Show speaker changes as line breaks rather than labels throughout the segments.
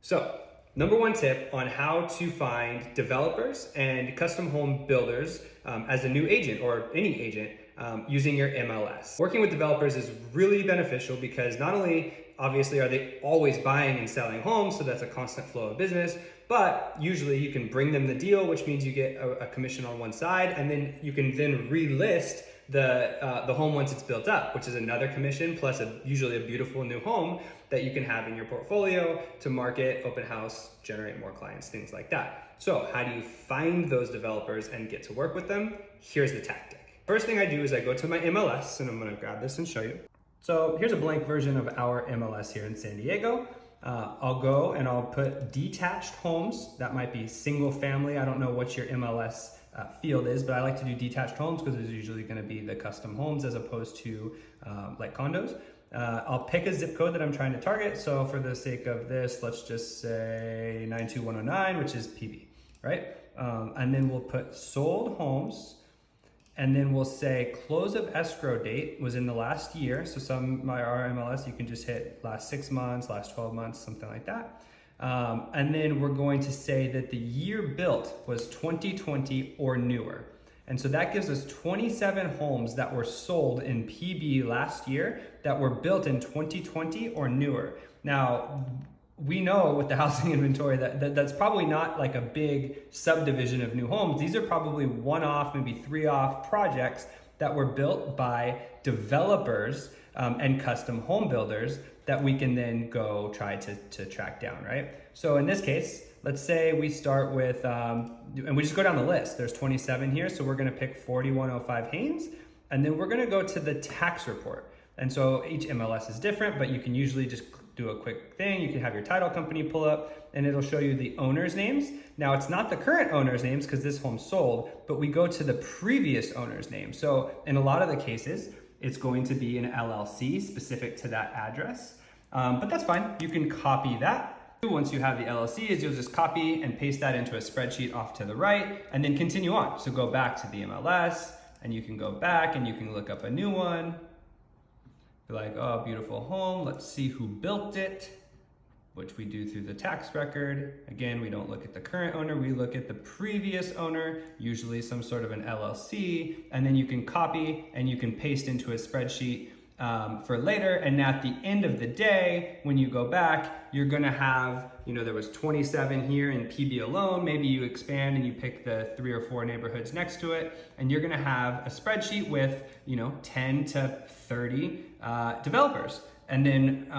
So, number one tip on how to find developers and custom home builders as a new agent or any agent using your MLS. Working with developers is really beneficial because not only obviously are they always buying and selling homes, so that's a constant flow of business, but usually you can bring them the deal, which means you get a commission on one side, and then you can then relist the home once it's built up, which is another commission plus usually a beautiful new home that you can have in your portfolio to market, open house, generate more clients, things like that. So how do you find those developers and get to work with them? Here's the tactic. First thing I do is I go to my MLS, and I'm gonna grab this and show you. So here's a blank version of our MLS here in San Diego. I'll go and I'll put detached homes. That might be single family. I don't know what your MLS field is, but I like to do detached homes because there's usually going to be the custom homes as opposed to like condos. I'll pick a zip code that I'm trying to target. So for the sake of this, let's just say 92109, which is PB, right? And then we'll put sold homes, and then we'll say close of escrow date was in the last year. So our MLS, you can just hit last 6 months, last 12 months, something like that. And then we're going to say that the year built was 2020 or newer. And so that gives us 27 homes that were sold in PB last year that were built in 2020 or newer. Now, we know with the housing inventory that's probably not like a big subdivision of new homes. These are probably one-off, maybe three-off projects that were built by developers and custom home builders that we can then go try to track down, right? So in this case, let's say we start with, and we just go down the list. There's 27 here, so we're gonna pick 4105 Haynes, and then we're gonna go to the tax report. And so each MLS is different, but you can usually just do a quick thing. You can have your title company pull up, and it'll show you the owner's names. Now, it's not the current owner's names because this home's sold, but we go to the previous owner's name. So in a lot of the cases, it's going to be an LLC specific to that address. But that's fine. You can copy that. Once you have the LLCs, you'll just copy and paste that into a spreadsheet off to the right, and then continue on. So go back to the MLS, and you can go back and you can look up a new one. Be like, oh, beautiful home. Let's see who built it, which we do through the tax record. Again, we don't look at the current owner. We look at the previous owner, usually some sort of an LLC, and then you can copy and you can paste into a spreadsheet for later. And at the end of the day, when you go back, you're gonna have, there was 27 here in PB alone. Maybe you expand and you pick the 3 or 4 neighborhoods next to it, and you're gonna have a spreadsheet with, 10 to 30 developers. And then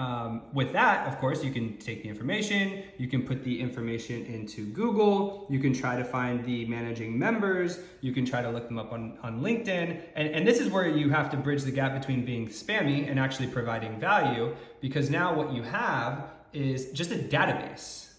with that, of course, you can take the information, you can put the information into Google, you can try to find the managing members, you can try to look them up on LinkedIn. And this is where you have to bridge the gap between being spammy and actually providing value, because now what you have is just a database.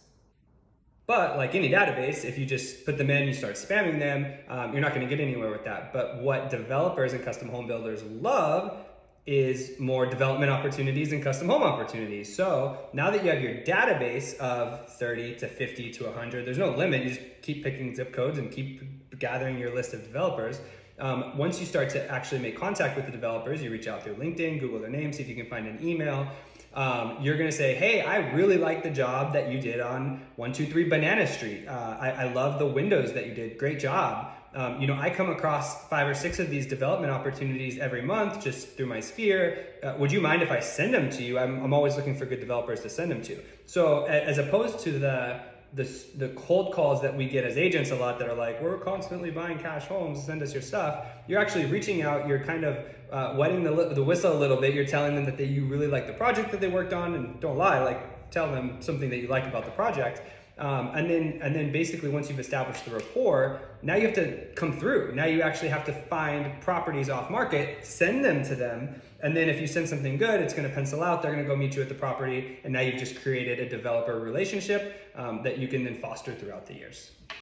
But like any database, if you just put them in, you start spamming them, you're not gonna get anywhere with that. But what developers and custom home builders love is more development opportunities and custom home opportunities. So now that you have your database of 30 to 50 to 100, there's no limit. You just keep picking zip codes and keep gathering your list of developers. Once you start to actually make contact with the developers, you reach out through LinkedIn, Google their name, see if you can find an email. You're gonna say, hey, I really like the job that you did on 123 Banana Street. I love the windows that you did, great job. I come across 5 or 6 of these development opportunities every month just through my sphere. Would you mind if I send them to you? I'm always looking for good developers to send them to. So as opposed to the cold calls that we get as agents a lot that are like, we're constantly buying cash homes, send us your stuff. You're actually reaching out, you're kind of wetting the whistle a little bit. You're telling them that you really like the project that they worked on, and don't lie, like tell them something that you like about the project. And then basically once you've established the rapport, now you have to come through. Now you actually have to find properties off market, send them to them. And then if you send something good, it's gonna pencil out, they're gonna go meet you at the property. And now you've just created a developer relationship that you can then foster throughout the years.